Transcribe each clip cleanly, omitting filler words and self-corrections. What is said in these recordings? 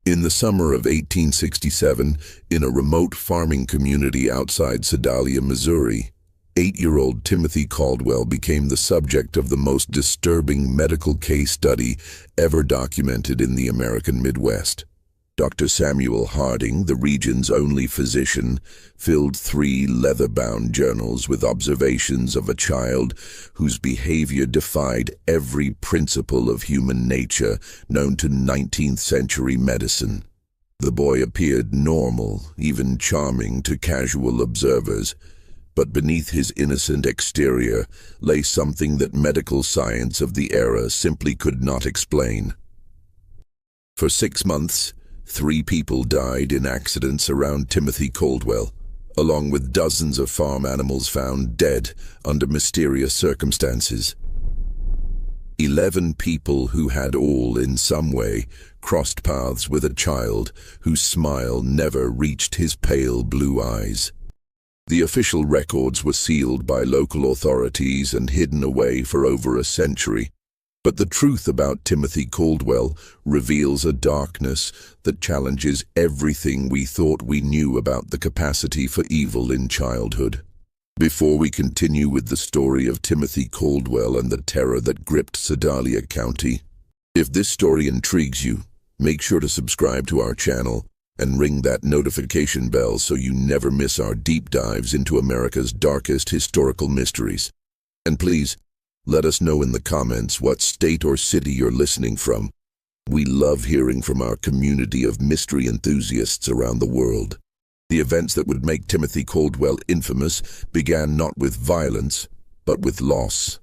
In the summer of 1867, in a remote farming community outside Sedalia, Missouri, 8-year-old Timothy Caldwell became the subject of the most disturbing medical case study ever documented in the American Midwest. Dr. Samuel Harding, the region's only physician, filled 3 leather-bound journals with observations of a child whose behavior defied every principle of human nature known to 19th-century medicine. The boy appeared normal, even charming to casual observers, but beneath his innocent exterior lay something that medical science of the era simply could not explain. For 6 months, 3 people died in accidents around Timothy Caldwell, along with dozens of farm animals found dead under mysterious circumstances. 11 people who had all, in some way, crossed paths with a child whose smile never reached his pale blue eyes. The official records were sealed by local authorities and hidden away for over a century. But the truth about Timothy Caldwell reveals a darkness that challenges everything we thought we knew about the capacity for evil in childhood. Before we continue with the story of Timothy Caldwell and the terror that gripped Sedalia County, if this story intrigues you, make sure to subscribe to our channel and ring that notification bell so you never miss our deep dives into America's darkest historical mysteries. And please, let us know in the comments what state or city you're listening from. We love hearing from our community of mystery enthusiasts around the world. The events that would make Timothy Caldwell infamous began not with violence, but with loss.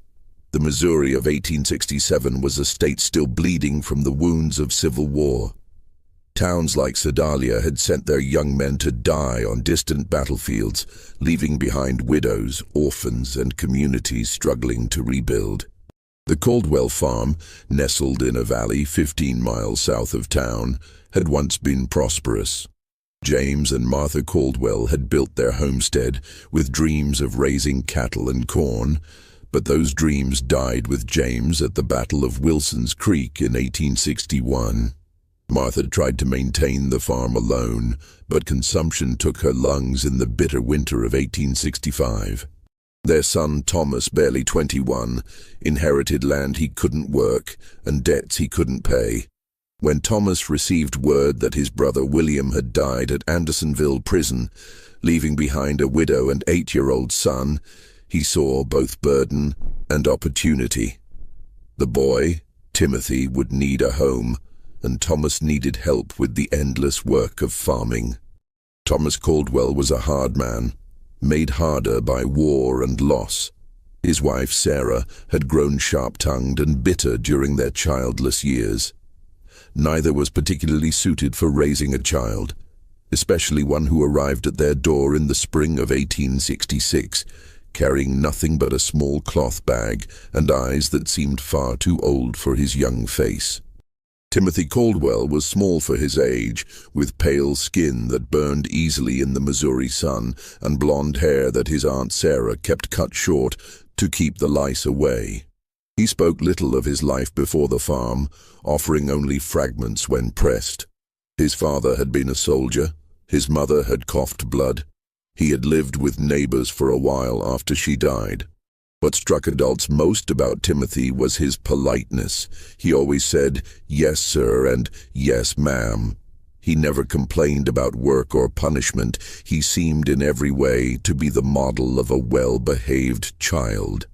The Missouri of 1867 was a state still bleeding from the wounds of civil war. Towns like Sedalia had sent their young men to die on distant battlefields, leaving behind widows, orphans, and communities struggling to rebuild. The Caldwell farm, nestled in a valley 15 miles south of town, had once been prosperous. James and Martha Caldwell had built their homestead with dreams of raising cattle and corn, but those dreams died with James at the Battle of Wilson's Creek in 1861. Martha tried to maintain the farm alone, but consumption took her lungs in the bitter winter of 1865. Their son Thomas, barely 21, inherited land he couldn't work and debts he couldn't pay. When Thomas received word that his brother William had died at Andersonville Prison, leaving behind a widow and 8-year-old son, he saw both burden and opportunity. The boy, Timothy, would need a home, and Thomas needed help with the endless work of farming. Thomas Caldwell was a hard man, made harder by war and loss. His wife, Sarah, had grown sharp-tongued and bitter during their childless years. Neither was particularly suited for raising a child, especially one who arrived at their door in the spring of 1866, carrying nothing but a small cloth bag and eyes that seemed far too old for his young face. Timothy Caldwell was small for his age, with pale skin that burned easily in the Missouri sun and blonde hair that his Aunt Sarah kept cut short to keep the lice away. He spoke little of his life before the farm, offering only fragments when pressed. His father had been a soldier, his mother had coughed blood. He had lived with neighbors for a while after she died. What struck adults most about Timothy was his politeness. He always said, "Yes, sir," and "Yes, ma'am." He never complained about work or punishment. He seemed in every way to be the model of a well-behaved child.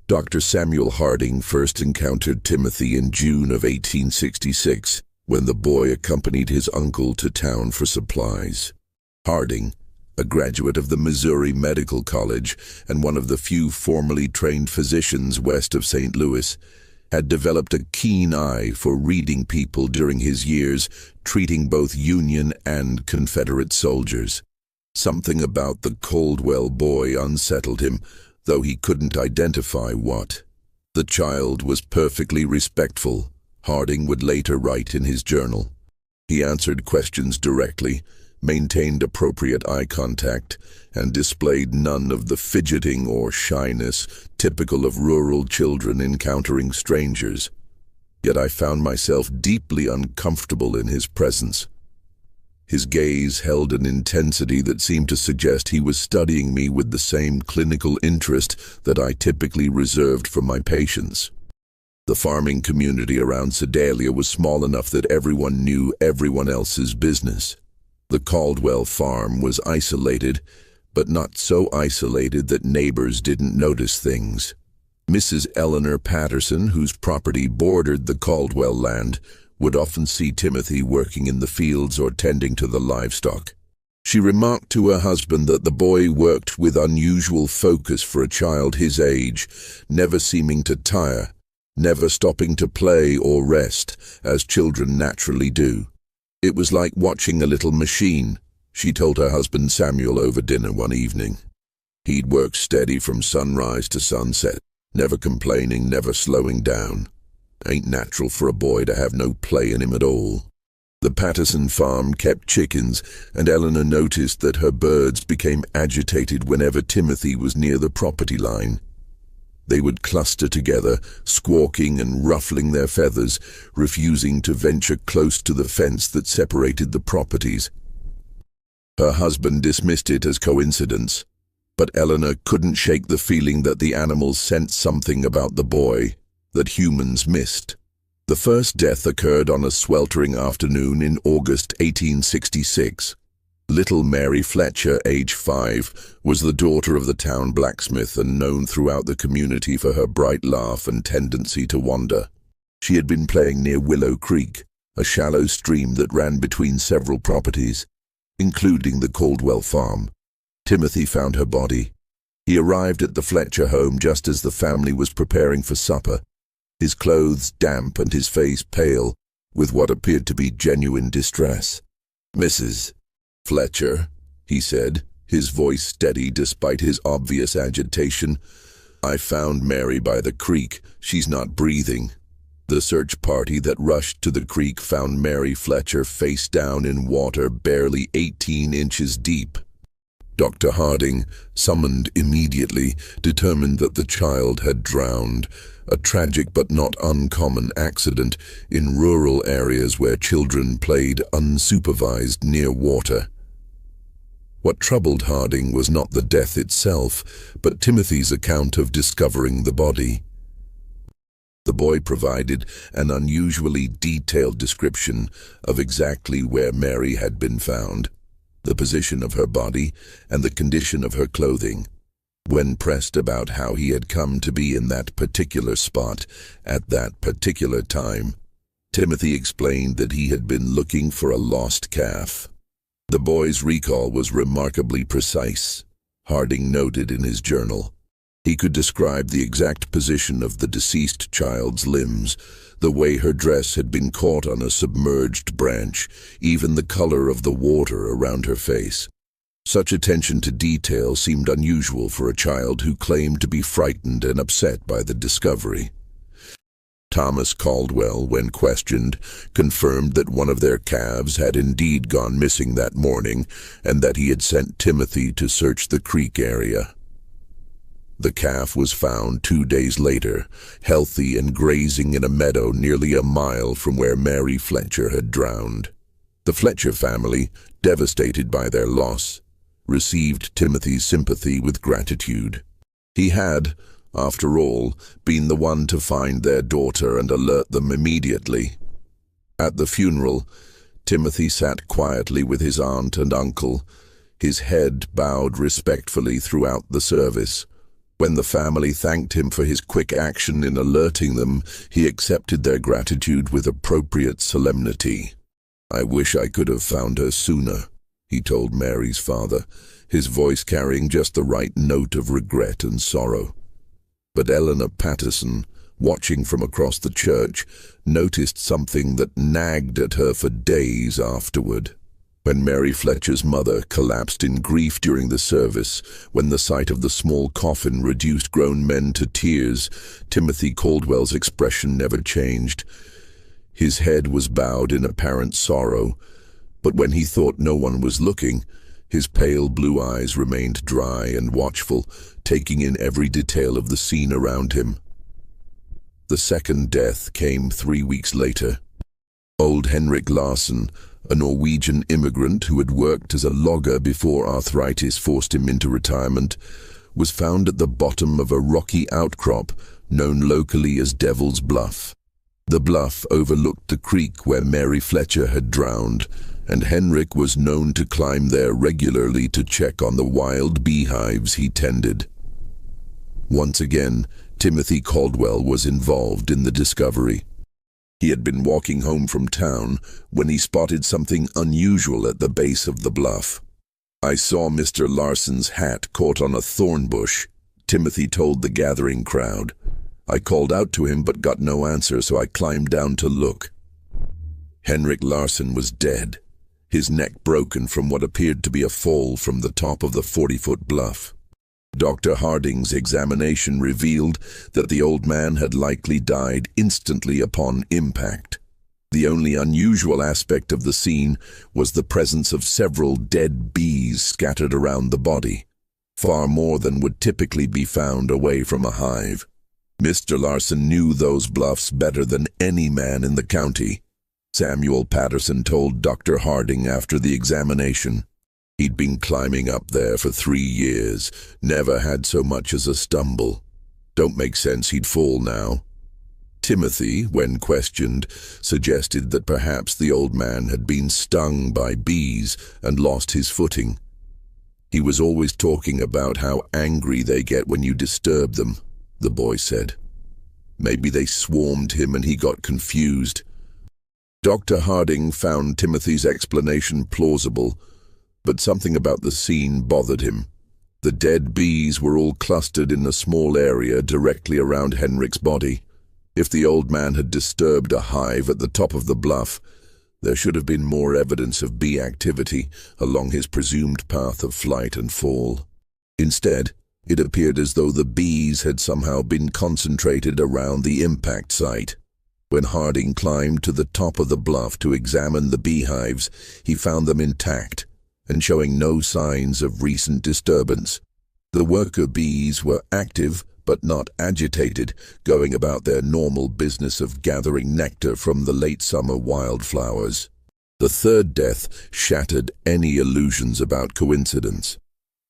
Dr. Samuel Harding first encountered Timothy in June of 1866, when the boy accompanied his uncle to town for supplies. Harding, a graduate of the Missouri Medical College and one of the few formally trained physicians west of St. Louis, had developed a keen eye for reading people during his years treating both Union and Confederate soldiers. Something about the Caldwell boy unsettled him, though he couldn't identify what. The child was perfectly respectful, Harding would later write in his journal. He answered questions directly, maintained appropriate eye contact, and displayed none of the fidgeting or shyness typical of rural children encountering strangers. yet I found myself deeply uncomfortable in his presence. His gaze held an intensity that seemed to suggest he was studying me with the same clinical interest that I typically reserved for my patients. The farming community around Sedalia was small enough that everyone knew everyone else's business. The Caldwell farm was isolated, but not so isolated that neighbors didn't notice things. Mrs. Eleanor Patterson, whose property bordered the Caldwell land, would often see Timothy working in the fields or tending to the livestock. She remarked to her husband that the boy worked with unusual focus for a child his age, never seeming to tire, never stopping to play or rest, as children naturally do. It was like watching a little machine, she told her husband Samuel over dinner one evening. He'd work steady from sunrise to sunset, never complaining, never slowing down. Ain't natural for a boy to have no play in him at all. The Patterson farm kept chickens, and Eleanor noticed that her birds became agitated whenever Timothy was near the property line. They would cluster together, squawking and ruffling their feathers, refusing to venture close to the fence that separated the properties. Her husband dismissed it as coincidence, but Eleanor couldn't shake the feeling that the animals sensed something about the boy that humans missed. The first death occurred on a sweltering afternoon in August 1866. Little Mary Fletcher, age 5, was the daughter of the town blacksmith and known throughout the community for her bright laugh and tendency to wander. She had been playing near Willow Creek, a shallow stream that ran between several properties, including the Caldwell farm. Timothy found her body. He arrived at the Fletcher home just as the family was preparing for supper, his clothes damp and his face pale, with what appeared to be genuine distress. "Mrs. Fletcher," he said, his voice steady despite his obvious agitation, "I found Mary by the creek. She's not breathing." The search party that rushed to the creek found Mary Fletcher face down in water barely 18 inches deep. Dr. Harding, summoned immediately, determined that the child had drowned, a tragic but not uncommon accident in rural areas where children played unsupervised near water. What troubled Harding was not the death itself, but Timothy's account of discovering the body. The boy provided an unusually detailed description of exactly where Mary had been found, the position of her body, and the condition of her clothing. When pressed about how he had come to be in that particular spot at that particular time, Timothy explained that he had been looking for a lost calf. The boy's recall was remarkably precise, Harding noted in his journal. He could describe the exact position of the deceased child's limbs, the way her dress had been caught on a submerged branch, even the color of the water around her face. Such attention to detail seemed unusual for a child who claimed to be frightened and upset by the discovery. Thomas Caldwell, when questioned, confirmed that one of their calves had indeed gone missing that morning and that he had sent Timothy to search the creek area. The calf was found 2 days later, healthy and grazing in a meadow nearly a mile from where Mary Fletcher had drowned. The Fletcher family, devastated by their loss, received Timothy's sympathy with gratitude. He had, after all, been the one to find their daughter and alert them immediately. At the funeral, Timothy sat quietly with his aunt and uncle, his head bowed respectfully throughout the service. When the family thanked him for his quick action in alerting them, he accepted their gratitude with appropriate solemnity. "I wish I could have found her sooner," he told Mary's father, his voice carrying just the right note of regret and sorrow. But Eleanor Patterson, watching from across the church, noticed something that nagged at her for days afterward. When Mary Fletcher's mother collapsed in grief during the service, when the sight of the small coffin reduced grown men to tears, Timothy Caldwell's expression never changed. His head was bowed in apparent sorrow, but when he thought no one was looking, his pale blue eyes remained dry and watchful, taking in every detail of the scene around him. The second death came 3 weeks later. Old Henrik Larsson, a Norwegian immigrant who had worked as a logger before arthritis forced him into retirement, was found at the bottom of a rocky outcrop known locally as Devil's Bluff. The bluff overlooked the creek where Mary Fletcher had drowned, and Henrik was known to climb there regularly to check on the wild beehives he tended. Once again, Timothy Caldwell was involved in the discovery. He had been walking home from town when he spotted something unusual at the base of the bluff. "I saw Mr. Larsson's hat caught on a thorn bush," Timothy told the gathering crowd. "I called out to him but got no answer, so I climbed down to look." Henrik Larsson was dead, his neck broken from what appeared to be a fall from the top of the 40-foot bluff. Dr. Harding's examination revealed that the old man had likely died instantly upon impact. The only unusual aspect of the scene was the presence of several dead bees scattered around the body, far more than would typically be found away from a hive. Mr. Larsson knew those bluffs better than any man in the county, Samuel Patterson told Dr. Harding after the examination. He'd been climbing up there for 3 years, never had so much as a stumble. Don't make sense he'd fall now. Timothy, when questioned, suggested that perhaps the old man had been stung by bees and lost his footing. "He was always talking about how angry they get when you disturb them," the boy said. "Maybe they swarmed him and he got confused." Dr. Harding found Timothy's explanation plausible, but something about the scene bothered him. The dead bees were all clustered in a small area directly around Henrik's body. If the old man had disturbed a hive at the top of the bluff, there should have been more evidence of bee activity along his presumed path of flight and fall. Instead, it appeared as though the bees had somehow been concentrated around the impact site. When Harding climbed to the top of the bluff to examine the beehives, he found them intact and showing no signs of recent disturbance. The worker bees were active but not agitated, going about their normal business of gathering nectar from the late summer wildflowers. The third death shattered any illusions about coincidence.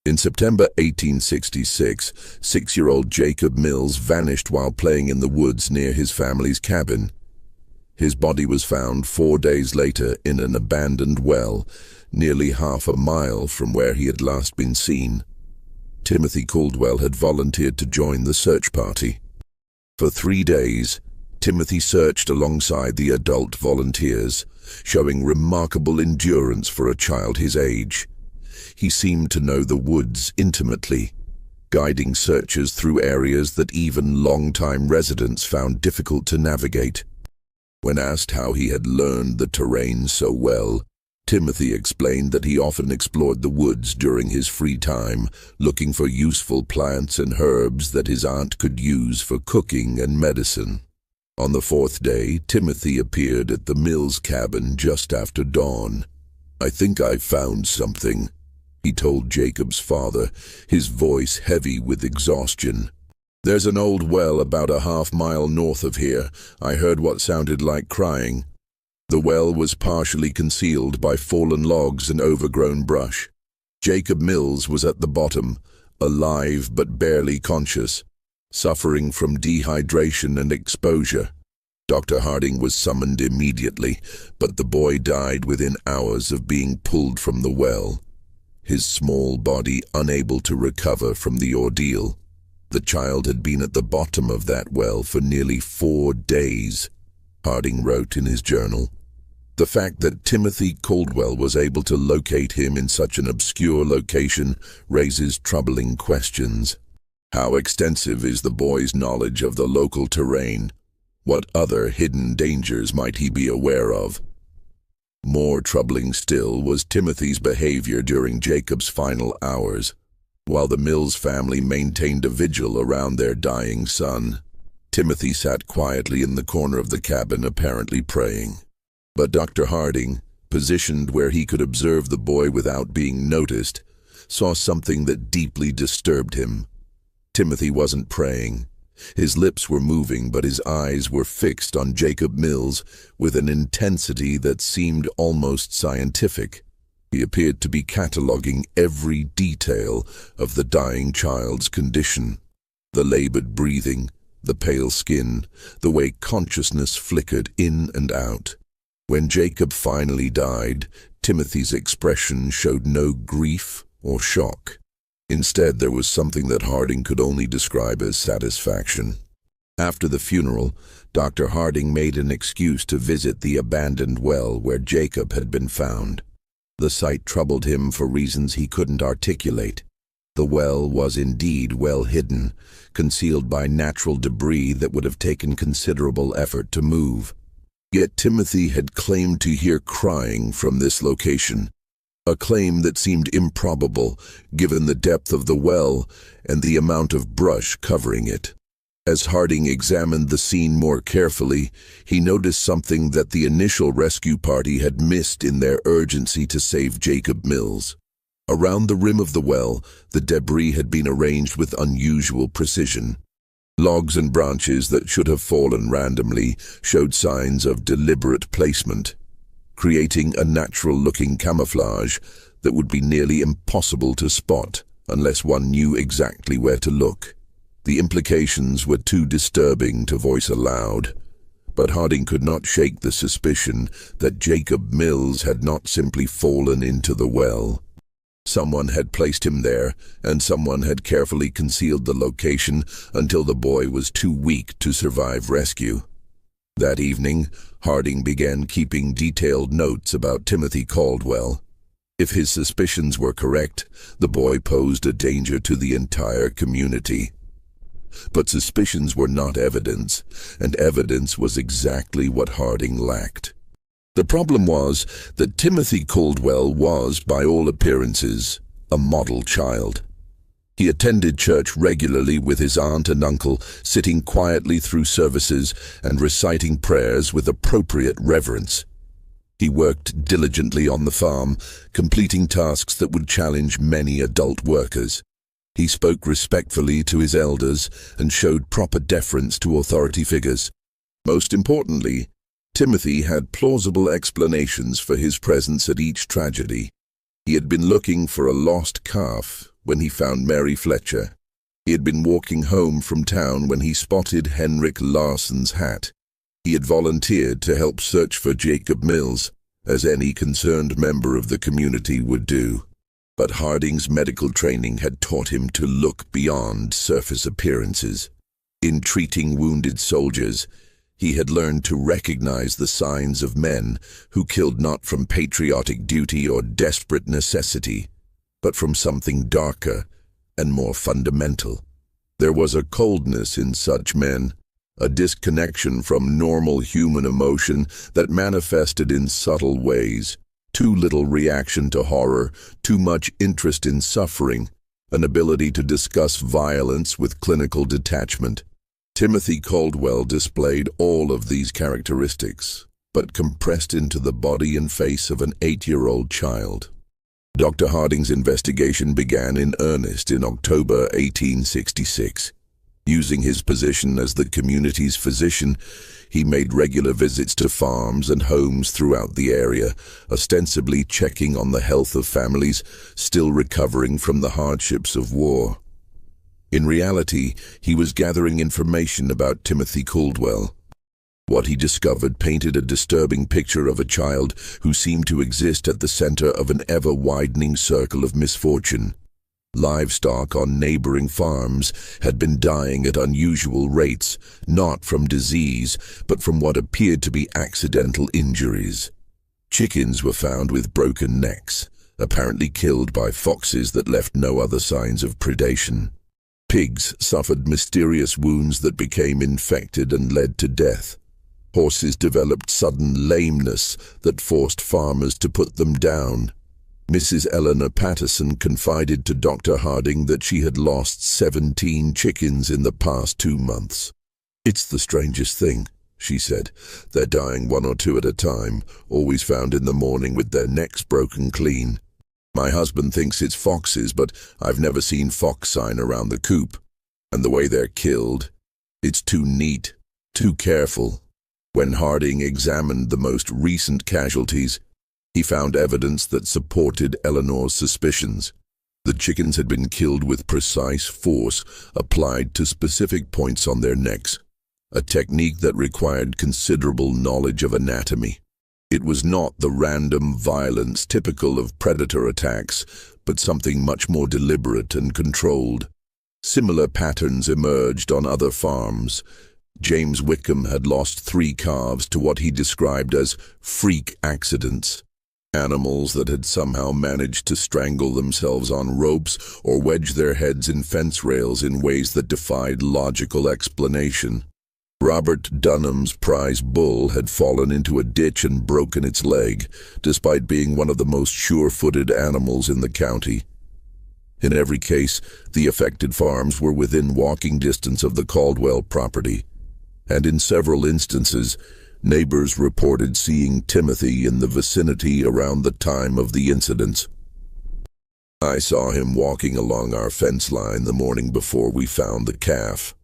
In September 1866, 6-year-old Jacob Mills vanished while playing in the woods near his family's cabin. His body was found 4 days later in an abandoned well, nearly half a mile from where he had last been seen. Timothy Caldwell had volunteered to join the search party. For 3 days, Timothy searched alongside the adult volunteers, showing remarkable endurance for a child his age. He seemed to know the woods intimately, guiding searchers through areas that even long-time residents found difficult to navigate. When asked how he had learned the terrain so well, Timothy explained that he often explored the woods during his free time, looking for useful plants and herbs that his aunt could use for cooking and medicine. On the 4th day, Timothy appeared at the Mills cabin just after dawn. "I think I found something," he told Jacob's father, his voice heavy with exhaustion. "There's an old well about a half-mile north of here. I heard what sounded like crying." The well was partially concealed by fallen logs and overgrown brush. Jacob Mills was at the bottom, alive but barely conscious, suffering from dehydration and exposure. Dr. Harding was summoned immediately, but the boy died within hours of being pulled from the well, his small body unable to recover from the ordeal. The child had been at the bottom of that well for nearly 4 days, Harding wrote in his journal. The fact that Timothy Caldwell was able to locate him in such an obscure location raises troubling questions. How extensive is the boy's knowledge of the local terrain? What other hidden dangers might he be aware of? More troubling still was Timothy's behavior during Jacob's final hours. While the Mills family maintained a vigil around their dying son, Timothy sat quietly in the corner of the cabin, apparently praying. But Dr. Harding, positioned where he could observe the boy without being noticed, saw something that deeply disturbed him. Timothy wasn't praying. His lips were moving, but his eyes were fixed on Jacob Mills with an intensity that seemed almost scientific. He appeared to be cataloging every detail of the dying child's condition. The labored breathing, the pale skin, the way consciousness flickered in and out. When Jacob finally died, Timothy's expression showed no grief or shock. Instead, there was something that Harding could only describe as satisfaction. After the funeral, Dr. Harding made an excuse to visit the abandoned well where Jacob had been found. The site troubled him for reasons he couldn't articulate. The well was indeed well hidden, concealed by natural debris that would have taken considerable effort to move. Yet Timothy had claimed to hear crying from this location, a claim that seemed improbable given the depth of the well and the amount of brush covering it. As Harding examined the scene more carefully, he noticed something that the initial rescue party had missed in their urgency to save Jacob Mills. Around the rim of the well, the debris had been arranged with unusual precision. Logs and branches that should have fallen randomly showed signs of deliberate placement, creating a natural-looking camouflage that would be nearly impossible to spot unless one knew exactly where to look. The implications were too disturbing to voice aloud, but Harding could not shake the suspicion that Jacob Mills had not simply fallen into the well. Someone had placed him there, and someone had carefully concealed the location until the boy was too weak to survive rescue. That evening, Harding began keeping detailed notes about Timothy Caldwell. If his suspicions were correct, the boy posed a danger to the entire community. But suspicions were not evidence, and evidence was exactly what Harding lacked. The problem was that Timothy Caldwell was, by all appearances, a model child. He attended church regularly with his aunt and uncle, sitting quietly through services and reciting prayers with appropriate reverence. He worked diligently on the farm, completing tasks that would challenge many adult workers. He spoke respectfully to his elders and showed proper deference to authority figures. Most importantly, Timothy had plausible explanations for his presence at each tragedy. He had been looking for a lost calf when he found Mary Fletcher. He had been walking home from town when he spotted Henrik Larsson's hat. He had volunteered to help search for Jacob Mills, as any concerned member of the community would do. But Harding's medical training had taught him to look beyond surface appearances. In treating wounded soldiers, he had learned to recognize the signs of men who killed not from patriotic duty or desperate necessity, but from something darker and more fundamental. There was a coldness in such men, a disconnection from normal human emotion that manifested in subtle ways. Too little reaction to horror, too much interest in suffering, an ability to discuss violence with clinical detachment. Timothy Caldwell displayed all of these characteristics, but compressed into the body and face of an 8-year-old child. Dr. Harding's investigation began in earnest in October 1866. Using his position as the community's physician, he made regular visits to farms and homes throughout the area, ostensibly checking on the health of families still recovering from the hardships of war. In reality, he was gathering information about Timothy Caldwell. What he discovered painted a disturbing picture of a child who seemed to exist at the center of an ever-widening circle of misfortune. Livestock on neighboring farms had been dying at unusual rates, not from disease, but from what appeared to be accidental injuries. Chickens were found with broken necks, apparently killed by foxes that left no other signs of predation. Pigs suffered mysterious wounds that became infected and led to death. Horses developed sudden lameness that forced farmers to put them down. Mrs. Eleanor Patterson confided to Dr. Harding that she had lost 17 chickens in the past 2 months. "It's the strangest thing," she said. "They're dying 1 or 2 at a time, always found in the morning with their necks broken clean. My husband thinks it's foxes, but I've never seen fox sign around the coop. And the way they're killed, It's too neat, too careful. When Harding examined the most recent casualties, he found evidence that supported Eleanor's suspicions. The chickens had been killed with precise force applied to specific points on their necks, a technique that required considerable knowledge of anatomy. It was not the random violence typical of predator attacks, but something much more deliberate and controlled. Similar patterns emerged on other farms. James Wickham had lost 3 calves to what he described as freak accidents. Animals that had somehow managed to strangle themselves on ropes or wedge their heads in fence rails in ways that defied logical explanation. Robert Dunham's prize bull had fallen into a ditch and broken its leg, despite being one of the most sure-footed animals in the county. In every case, the affected farms were within walking distance of the Caldwell property, and in several instances, neighbors reported seeing Timothy in the vicinity around the time of the incidents. I saw him walking along our fence line the morning before we found the calf,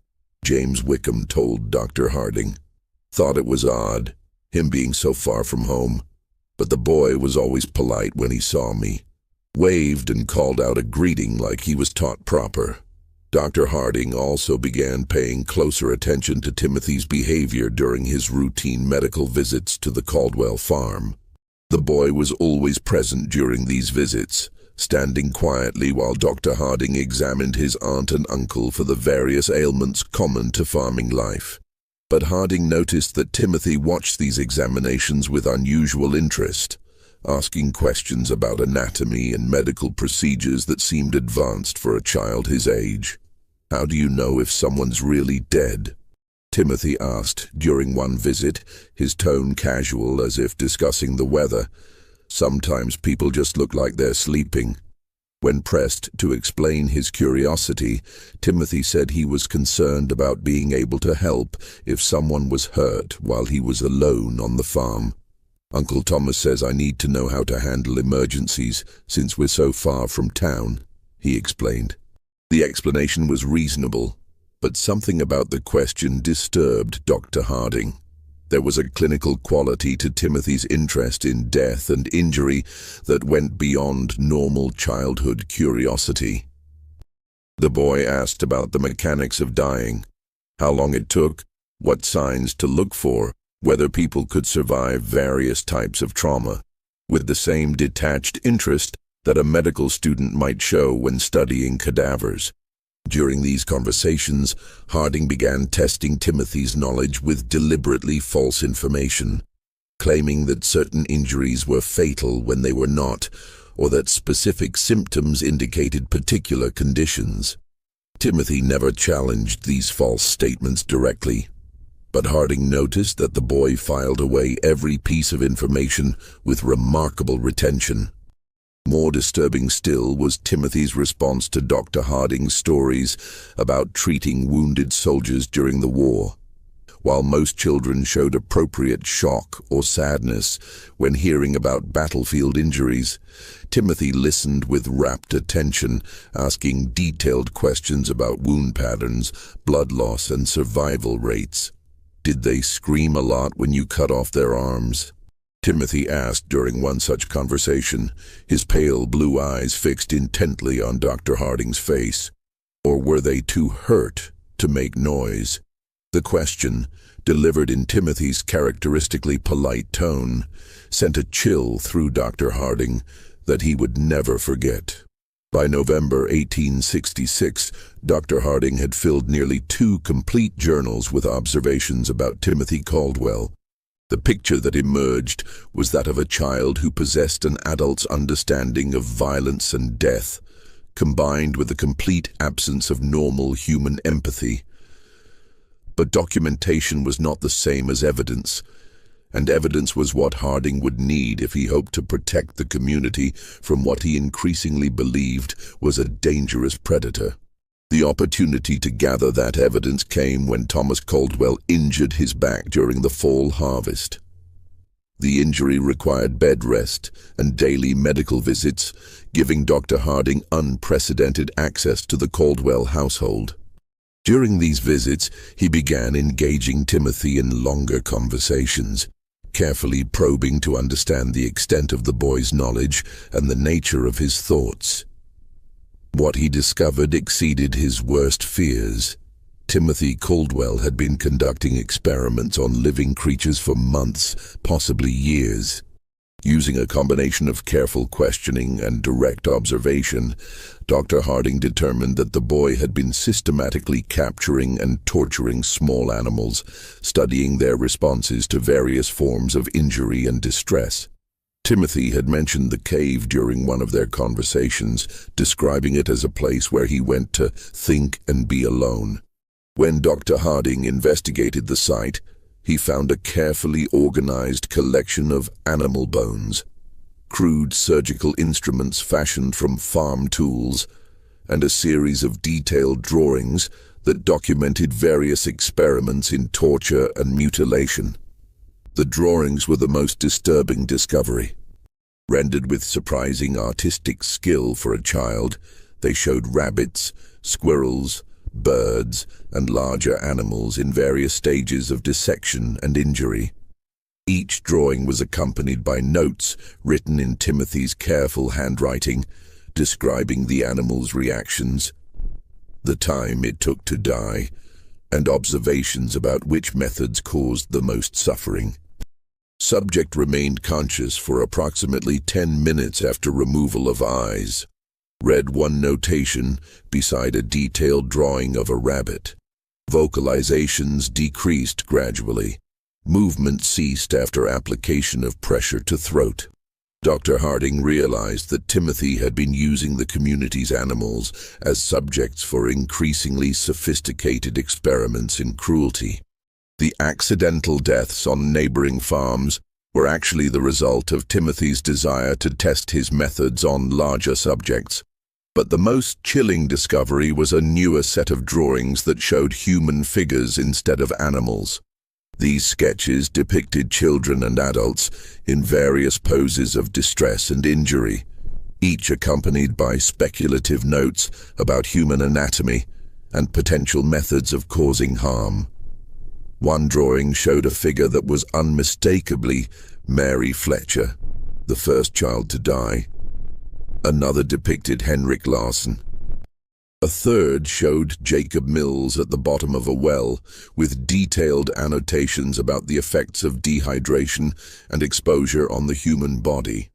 James Wickham told Dr. Harding. Thought it was odd, him being so far from home, but the boy was always polite when he saw me, waved and called out a greeting like he was taught proper. Dr. Harding also began paying closer attention to Timothy's behavior during his routine medical visits to the Caldwell farm. The boy was always present during these visits, standing quietly while Dr. Harding examined his aunt and uncle for the various ailments common to farming life. But Harding noticed that Timothy watched these examinations with unusual interest, asking questions about anatomy and medical procedures that seemed advanced for a child his age. "How do you know if someone's really dead?" Timothy asked during one visit, his tone casual as if discussing the weather. "Sometimes people just look like they're sleeping." When pressed to explain his curiosity, Timothy said he was concerned about being able to help if someone was hurt while he was alone on the farm. "Uncle Thomas says I need to know how to handle emergencies since we're so far from town," he explained. The explanation was reasonable, but something about the question disturbed Dr. Harding. There was a clinical quality to Timothy's interest in death and injury that went beyond normal childhood curiosity. The boy asked about the mechanics of dying, how long it took, what signs to look for, whether people could survive various types of trauma, with the same detached interest that a medical student might show when studying cadavers. During these conversations, Harding began testing Timothy's knowledge with deliberately false information, claiming that certain injuries were fatal when they were not, or that specific symptoms indicated particular conditions. Timothy never challenged these false statements directly, but Harding noticed that the boy filed away every piece of information with remarkable retention. More disturbing still was Timothy's response to Dr. Harding's stories about treating wounded soldiers during the war. While most children showed appropriate shock or sadness when hearing about battlefield injuries, Timothy listened with rapt attention, asking detailed questions about wound patterns, blood loss, and survival rates. "Did they scream a lot when you cut off their arms?" Timothy asked during one such conversation, his pale blue eyes fixed intently on Dr. Harding's face. "Or were they too hurt to make noise?" The question, delivered in Timothy's characteristically polite tone, sent a chill through Dr. Harding that he would never forget. By November 1866, Dr. Harding had filled nearly 2 complete journals with observations about Timothy Caldwell. The picture that emerged was that of a child who possessed an adult's understanding of violence and death, combined with a complete absence of normal human empathy. But documentation was not the same as evidence, and evidence was what Harding would need if he hoped to protect the community from what he increasingly believed was a dangerous predator. The opportunity to gather that evidence came when Thomas Caldwell injured his back during the fall harvest. The injury required bed rest and daily medical visits, giving Dr. Harding unprecedented access to the Caldwell household. During these visits, he began engaging Timothy in longer conversations, carefully probing to understand the extent of the boy's knowledge and the nature of his thoughts. What he discovered exceeded his worst fears. Timothy Caldwell had been conducting experiments on living creatures for months, possibly years. Using a combination of careful questioning and direct observation, Dr. Harding determined that the boy had been systematically capturing and torturing small animals, studying their responses to various forms of injury and distress. Timothy had mentioned the cave during one of their conversations, describing it as a place where he went to think and be alone. When Dr. Harding investigated the site, he found a carefully organized collection of animal bones, crude surgical instruments fashioned from farm tools, and a series of detailed drawings that documented various experiments in torture and mutilation. The drawings were the most disturbing discovery. Rendered with surprising artistic skill for a child, they showed rabbits, squirrels, birds, and larger animals in various stages of dissection and injury. Each drawing was accompanied by notes written in Timothy's careful handwriting, describing the animal's reactions, the time it took to die, and observations about which methods caused the most suffering. Subject remained conscious for approximately 10 minutes after removal of eyes. Read one notation beside a detailed drawing of a rabbit. Vocalizations decreased gradually. Movement ceased after application of pressure to throat. Dr. Harding realized that Timothy had been using the community's animals as subjects for increasingly sophisticated experiments in cruelty. The accidental deaths on neighboring farms were actually the result of Timothy's desire to test his methods on larger subjects. But the most chilling discovery was a newer set of drawings that showed human figures instead of animals. These sketches depicted children and adults in various poses of distress and injury, each accompanied by speculative notes about human anatomy and potential methods of causing harm. One drawing showed a figure that was unmistakably Mary Fletcher, the first child to die. Another depicted Henrik Larsson. A third showed Jacob Mills at the bottom of a well, with detailed annotations about the effects of dehydration and exposure on the human body.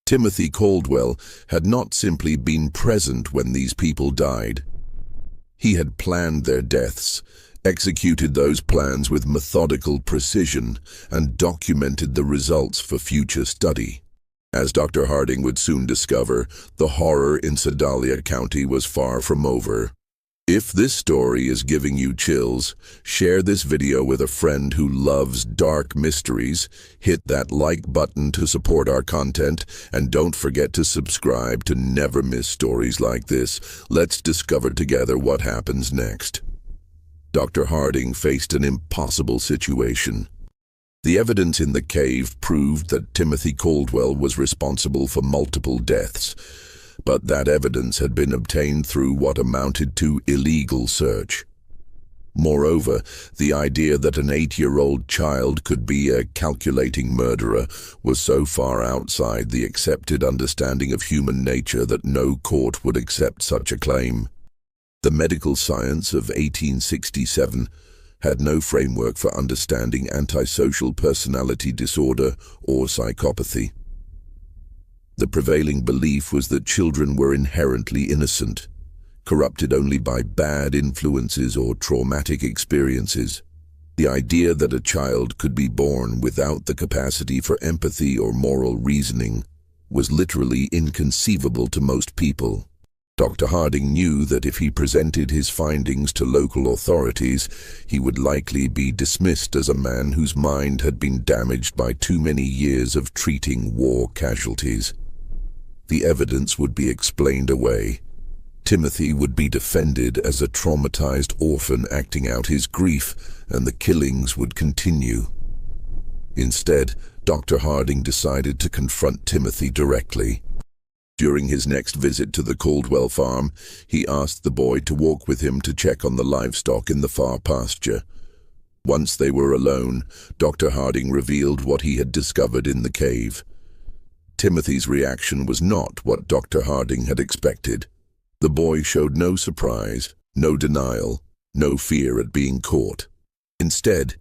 Timothy Caldwell had not simply been present when these people died. He had planned their deaths, executed those plans with methodical precision, and documented the results for future study. As Dr. Harding would soon discover, the horror in Sedalia County was far from over. If this story is giving you chills, share this video with a friend who loves dark mysteries, hit that like button to support our content, and don't forget to subscribe to never miss stories like this. Let's discover together what happens next. Dr. Harding faced an impossible situation. The evidence in the cave proved that Timothy Caldwell was responsible for multiple deaths, but that evidence had been obtained through what amounted to illegal search. Moreover, the idea that an 8-year-old child could be a calculating murderer was so far outside the accepted understanding of human nature that no court would accept such a claim. The medical science of 1867 had no framework for understanding antisocial personality disorder or psychopathy. The prevailing belief was that children were inherently innocent, corrupted only by bad influences or traumatic experiences. The idea that a child could be born without the capacity for empathy or moral reasoning was literally inconceivable to most people. Dr. Harding knew that if he presented his findings to local authorities, he would likely be dismissed as a man whose mind had been damaged by too many years of treating war casualties. The evidence would be explained away. Timothy would be defended as a traumatized orphan acting out his grief, and the killings would continue. Instead, Dr. Harding decided to confront Timothy directly. During his next visit to the Caldwell farm, he asked the boy to walk with him to check on the livestock in the far pasture. Once they were alone, Dr. Harding revealed what he had discovered in the cave. Timothy's reaction was not what Dr. Harding had expected. The boy showed no surprise, no denial, no fear at being caught. Instead,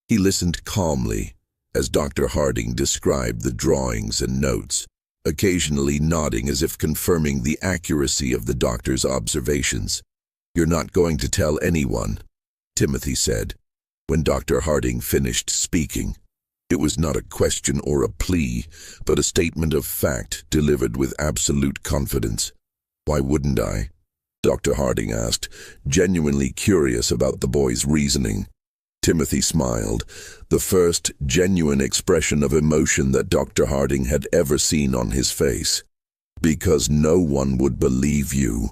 he listened calmly as Dr. Harding described the drawings and notes, occasionally nodding as if confirming the accuracy of the doctor's observations. "You're not going to tell anyone," Timothy said, when Dr. Harding finished speaking. It was not a question or a plea, but a statement of fact delivered with absolute confidence. "Why wouldn't I?" Dr. Harding asked, genuinely curious about the boy's reasoning. Timothy smiled, the first genuine expression of emotion that Dr. Harding had ever seen on his face. "Because no one would believe you,"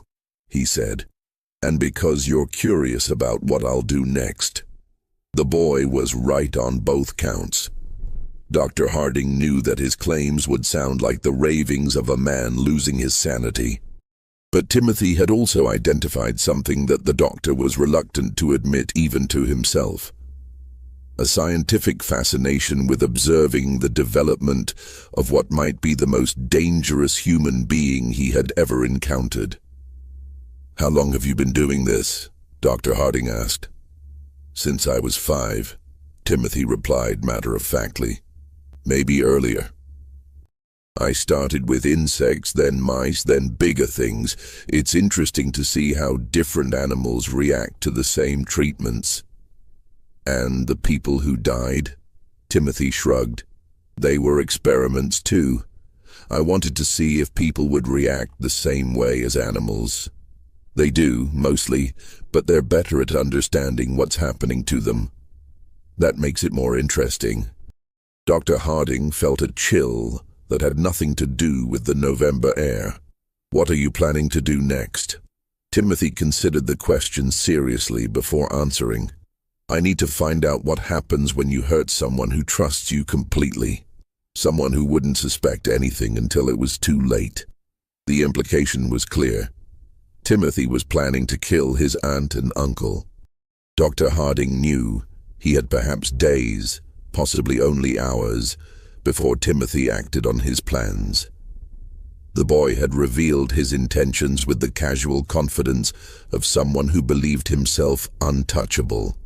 he said, "and because you're curious about what I'll do next." The boy was right on both counts. Dr. Harding knew that his claims would sound like the ravings of a man losing his sanity. But Timothy had also identified something that the doctor was reluctant to admit even to himself: a scientific fascination with observing the development of what might be the most dangerous human being he had ever encountered. "How long have you been doing this?" Dr. Harding asked. "Since I was 5, Timothy replied matter-of-factly. "Maybe earlier. I started with insects, then mice, then bigger things. It's interesting to see how different animals react to the same treatments." "And the people who died?" Timothy shrugged. "They were experiments too. I wanted to see if people would react the same way as animals. They do, mostly, but they're better at understanding what's happening to them. That makes it more interesting." Dr. Harding felt a chill that had nothing to do with the November air. "What are you planning to do next?" Timothy considered the question seriously before answering. "I need to find out what happens when you hurt someone who trusts you completely. Someone who wouldn't suspect anything until it was too late." The implication was clear. Timothy was planning to kill his aunt and uncle. Dr. Harding knew he had perhaps days, possibly only hours, before Timothy acted on his plans. The boy had revealed his intentions with the casual confidence of someone who believed himself untouchable,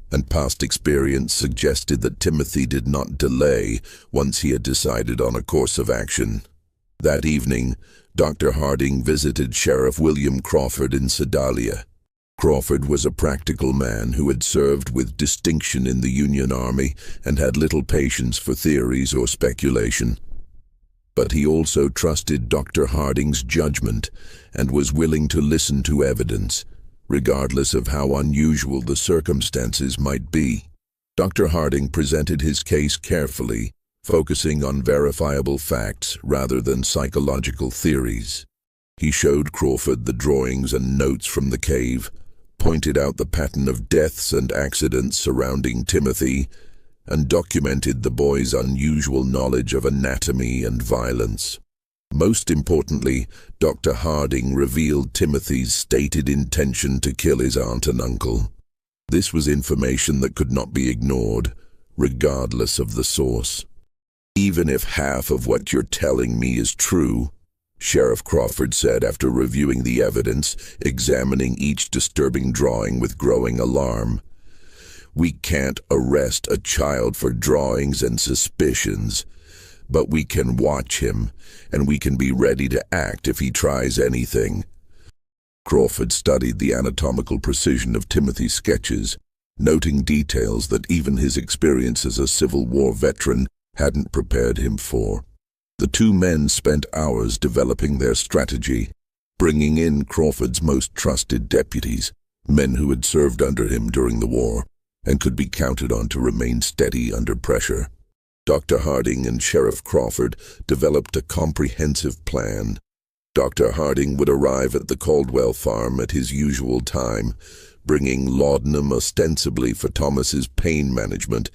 and past experience suggested that Timothy did not delay once he had decided on a course of action. That evening, Dr. Harding visited Sheriff William Crawford in Sedalia. Crawford was a practical man who had served with distinction in the Union Army and had little patience for theories or speculation. But he also trusted Dr. Harding's judgment and was willing to listen to evidence, regardless of how unusual the circumstances might be. Dr. Harding presented his case carefully, focusing on verifiable facts rather than psychological theories. He showed Crawford the drawings and notes from the cave, pointed out the pattern of deaths and accidents surrounding Timothy, and documented the boy's unusual knowledge of anatomy and violence. Most importantly, Dr. Harding revealed Timothy's stated intention to kill his aunt and uncle. This was information that could not be ignored, regardless of the source. "Even if half of what you're telling me is true," Sheriff Crawford said after reviewing the evidence, examining each disturbing drawing with growing alarm, "we can't arrest a child for drawings and suspicions, but we can watch him, and we can be ready to act if he tries anything." Crawford studied the anatomical precision of Timothy's sketches, noting details that even his experience as a Civil War veteran hadn't prepared him for. The two men spent hours developing their strategy, bringing in Crawford's most trusted deputies, men who had served under him during the war and could be counted on to remain steady under pressure. Dr. Harding and Sheriff Crawford developed a comprehensive plan. Dr. Harding would arrive at the Caldwell farm at his usual time, bringing laudanum ostensibly for Thomas's pain management,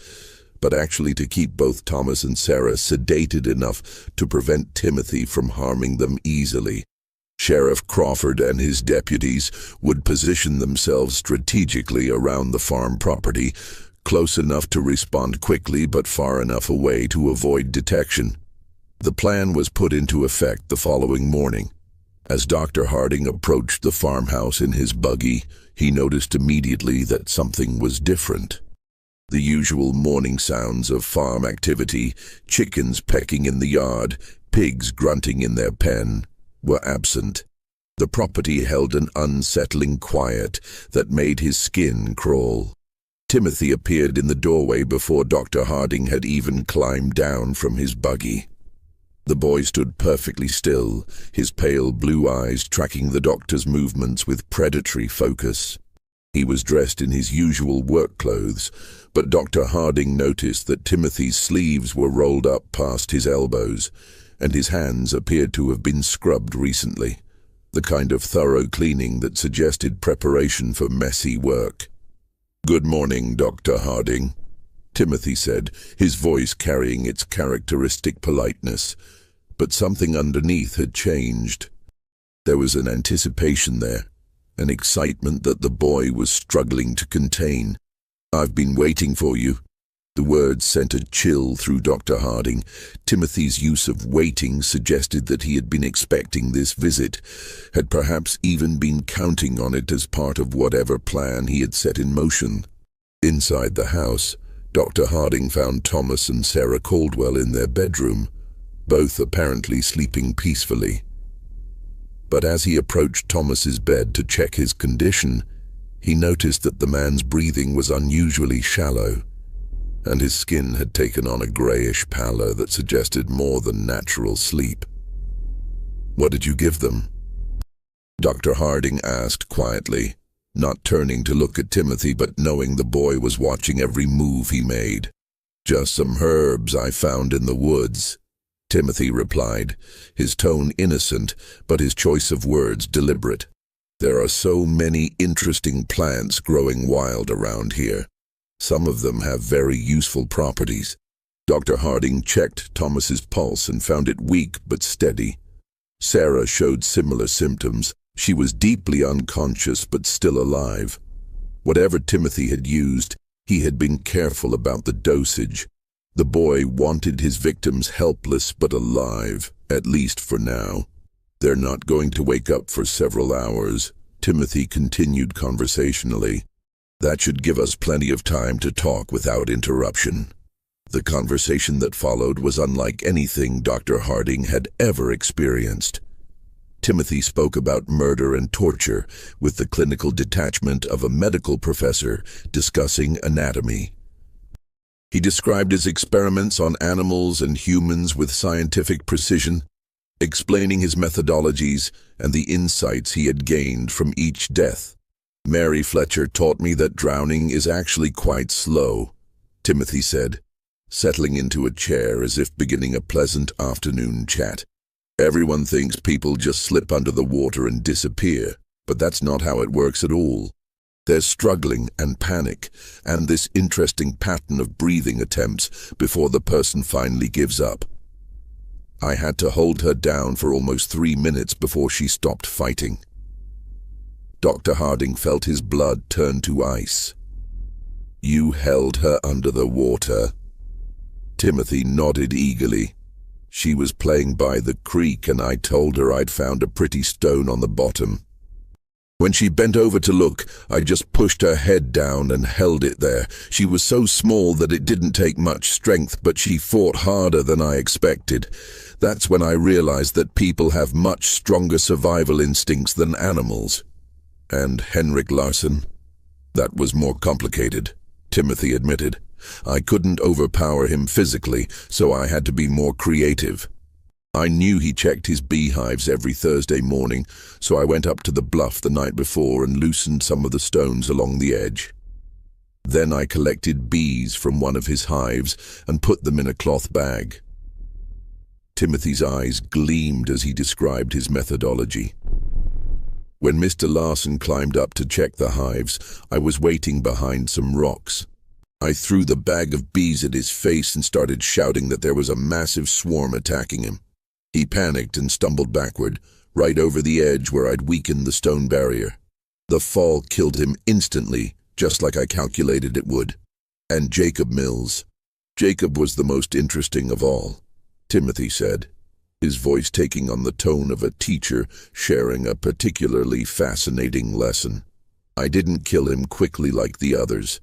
but actually to keep both Thomas and Sarah sedated enough to prevent Timothy from harming them easily. Sheriff Crawford and his deputies would position themselves strategically around the farm property, close enough to respond quickly but far enough away to avoid detection. The plan was put into effect the following morning. As Dr. Harding approached the farmhouse in his buggy, he noticed immediately that something was different. The usual morning sounds of farm activity, chickens pecking in the yard, pigs grunting in their pen, were absent. The property held an unsettling quiet that made his skin crawl. Timothy appeared in the doorway before Dr. Harding had even climbed down from his buggy. The boy stood perfectly still, his pale blue eyes tracking the doctor's movements with predatory focus. He was dressed in his usual work clothes, but Dr. Harding noticed that Timothy's sleeves were rolled up past his elbows, and his hands appeared to have been scrubbed recently, the kind of thorough cleaning that suggested preparation for messy work. "Good morning, Dr. Harding," Timothy said, his voice carrying its characteristic politeness. But something underneath had changed. There was an anticipation there, an excitement that the boy was struggling to contain. "I've been waiting for you." The words sent a chill through Dr. Harding. Timothy's use of waiting suggested that he had been expecting this visit, had perhaps even been counting on it as part of whatever plan he had set in motion. Inside the house, Dr. Harding found Thomas and Sarah Caldwell in their bedroom, both apparently sleeping peacefully. But as he approached Thomas's bed to check his condition, he noticed that the man's breathing was unusually shallow, and his skin had taken on a grayish pallor that suggested more than natural sleep. "What did you give them?" Dr. Harding asked quietly, not turning to look at Timothy but knowing the boy was watching every move he made. "Just some herbs I found in the woods," Timothy replied, his tone innocent but his choice of words deliberate. "There are so many interesting plants growing wild around here. Some of them have very useful properties." Dr. Harding checked Thomas's pulse and found it weak but steady. Sarah showed similar symptoms. She was deeply unconscious but still alive. Whatever Timothy had used, he had been careful about the dosage. The boy wanted his victims helpless but alive, at least for now. "They're not going to wake up for several hours," Timothy continued conversationally. "That should give us plenty of time to talk without interruption." The conversation that followed was unlike anything Dr. Harding had ever experienced. Timothy spoke about murder and torture with the clinical detachment of a medical professor discussing anatomy. He described his experiments on animals and humans with scientific precision, explaining his methodologies and the insights he had gained from each death. "Mary Fletcher taught me that drowning is actually quite slow," Timothy said, settling into a chair as if beginning a pleasant afternoon chat. "Everyone thinks people just slip under the water and disappear, but that's not how it works at all. There's struggling and panic, and this interesting pattern of breathing attempts before the person finally gives up. I had to hold her down for almost 3 minutes before she stopped fighting." Dr. Harding felt his blood turn to ice. "You held her under the water?" Timothy nodded eagerly. "She was playing by the creek and I told her I'd found a pretty stone on the bottom. When she bent over to look, I just pushed her head down and held it there. She was so small that it didn't take much strength, but she fought harder than I expected. That's when I realized that people have much stronger survival instincts than animals." "And Henrik Larsson?" "That was more complicated," Timothy admitted. "I couldn't overpower him physically, so I had to be more creative. I knew he checked his beehives every Thursday morning, so I went up to the bluff the night before and loosened some of the stones along the edge. Then I collected bees from one of his hives and put them in a cloth bag." Timothy's eyes gleamed as he described his methodology. "When Mr. Larson climbed up to check the hives, I was waiting behind some rocks. I threw the bag of bees at his face and started shouting that there was a massive swarm attacking him. He panicked and stumbled backward, right over the edge where I'd weakened the stone barrier. The fall killed him instantly, just like I calculated it would. And Jacob Mills. Jacob was the most interesting of all, Timothy said, his voice taking on the tone of a teacher sharing a particularly fascinating lesson. I didn't kill him quickly like the others.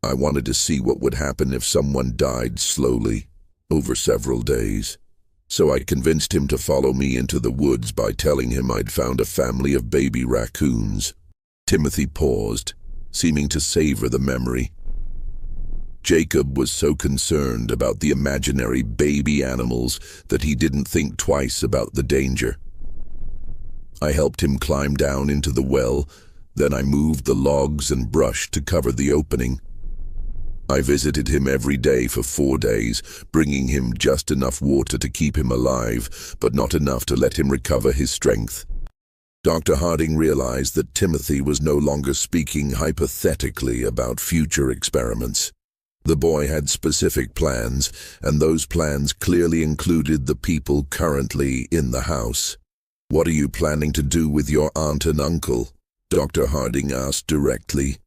I wanted to see what would happen if someone died slowly, over several days. So I convinced him to follow me into the woods by telling him I'd found a family of baby raccoons. Timothy paused, seeming to savor the memory. Jacob was so concerned about the imaginary baby animals that he didn't think twice about the danger. I helped him climb down into the well, then I moved the logs and brush to cover the opening. I visited him every day for 4 days, bringing him just enough water to keep him alive, but not enough to let him recover his strength. Dr. Harding realized that Timothy was no longer speaking hypothetically about future experiments. The boy had specific plans, and those plans clearly included the people currently in the house. "What are you planning to do with your aunt and uncle?" Dr. Harding asked directly.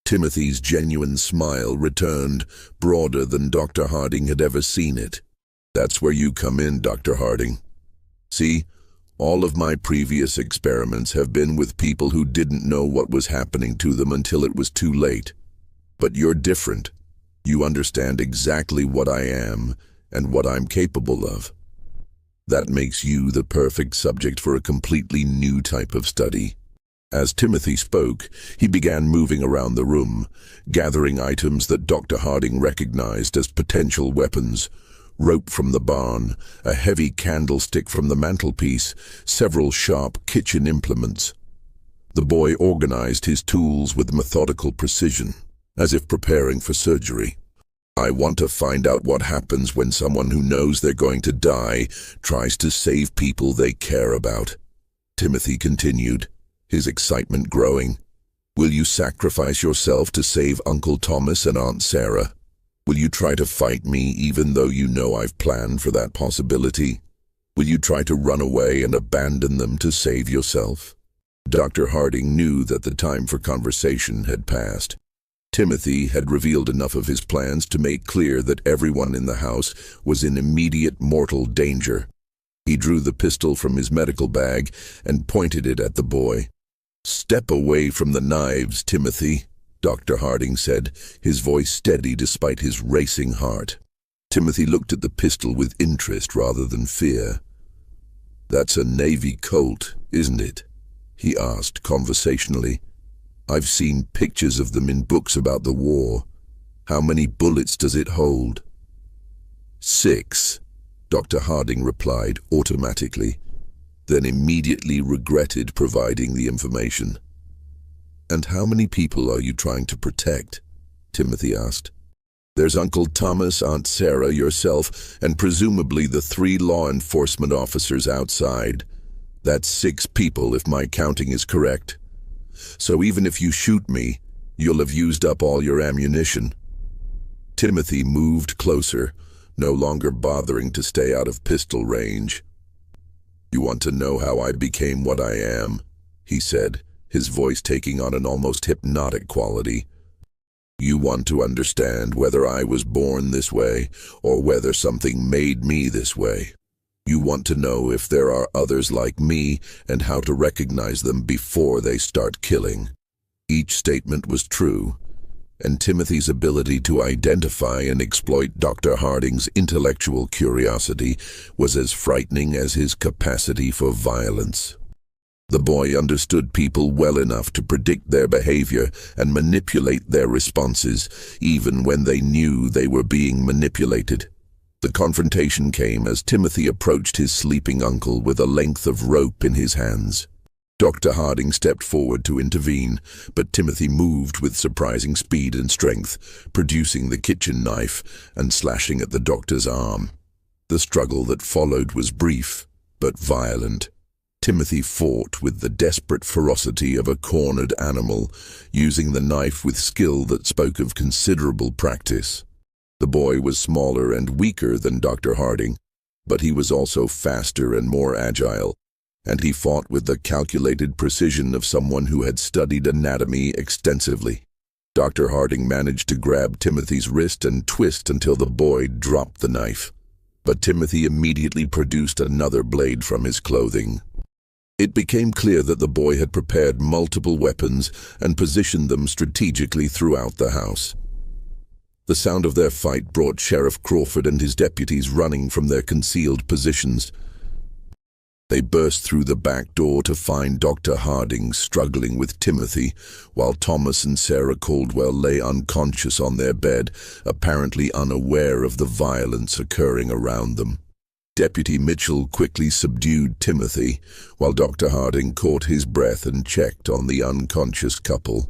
Timothy's genuine smile returned, broader than Dr. Harding had ever seen it. "That's where you come in, Dr. Harding. See, all of my previous experiments have been with people who didn't know what was happening to them until it was too late. But you're different. You understand exactly what I am and what I'm capable of. That makes you the perfect subject for a completely new type of study." As Timothy spoke, he began moving around the room, gathering items that Dr. Harding recognized as potential weapons: rope from the barn, a heavy candlestick from the mantelpiece, several sharp kitchen implements. The boy organized his tools with methodical precision, as if preparing for surgery. "I want to find out what happens when someone who knows they're going to die tries to save people they care about," Timothy continued, his excitement growing. "Will you sacrifice yourself to save Uncle Thomas and Aunt Sarah? Will you try to fight me even though you know I've planned for that possibility? Will you try to run away and abandon them to save yourself?" Dr. Harding knew that the time for conversation had passed. Timothy had revealed enough of his plans to make clear that everyone in the house was in immediate mortal danger. He drew the pistol from his medical bag and pointed it at the boy. "Step away from the knives, Timothy," Dr. Harding said, his voice steady despite his racing heart. Timothy looked at the pistol with interest rather than fear. "That's a Navy Colt, isn't it?" he asked conversationally. "I've seen pictures of them in books about the war. How many bullets does it hold?" "6, Dr. Harding replied automatically, then immediately regretted providing the information. "And how many people are you trying to protect?" Timothy asked. "There's Uncle Thomas, Aunt Sarah, yourself, and presumably the 3 law enforcement officers outside. That's 6 people if my counting is correct. So even if you shoot me, you'll have used up all your ammunition." Timothy moved closer, no longer bothering to stay out of pistol range. "You want to know how I became what I am?" he said, his voice taking on an almost hypnotic quality. "You want to understand whether I was born this way or whether something made me this way. You want to know if there are others like me and how to recognize them before they start killing." Each statement was true, and Timothy's ability to identify and exploit Dr. Harding's intellectual curiosity was as frightening as his capacity for violence. The boy understood people well enough to predict their behavior and manipulate their responses, even when they knew they were being manipulated. The confrontation came as Timothy approached his sleeping uncle with a length of rope in his hands. Dr. Harding stepped forward to intervene, but Timothy moved with surprising speed and strength, producing the kitchen knife and slashing at the doctor's arm. The struggle that followed was brief, but violent. Timothy fought with the desperate ferocity of a cornered animal, using the knife with skill that spoke of considerable practice. The boy was smaller and weaker than Dr. Harding, but he was also faster and more agile, and he fought with the calculated precision of someone who had studied anatomy extensively. Dr. Harding managed to grab Timothy's wrist and twist until the boy dropped the knife, but Timothy immediately produced another blade from his clothing. It became clear that the boy had prepared multiple weapons and positioned them strategically throughout the house. The sound of their fight brought Sheriff Crawford and his deputies running from their concealed positions. They burst through the back door to find Dr. Harding struggling with Timothy, while Thomas and Sarah Caldwell lay unconscious on their bed, apparently unaware of the violence occurring around them. Deputy Mitchell quickly subdued Timothy, while Dr. Harding caught his breath and checked on the unconscious couple.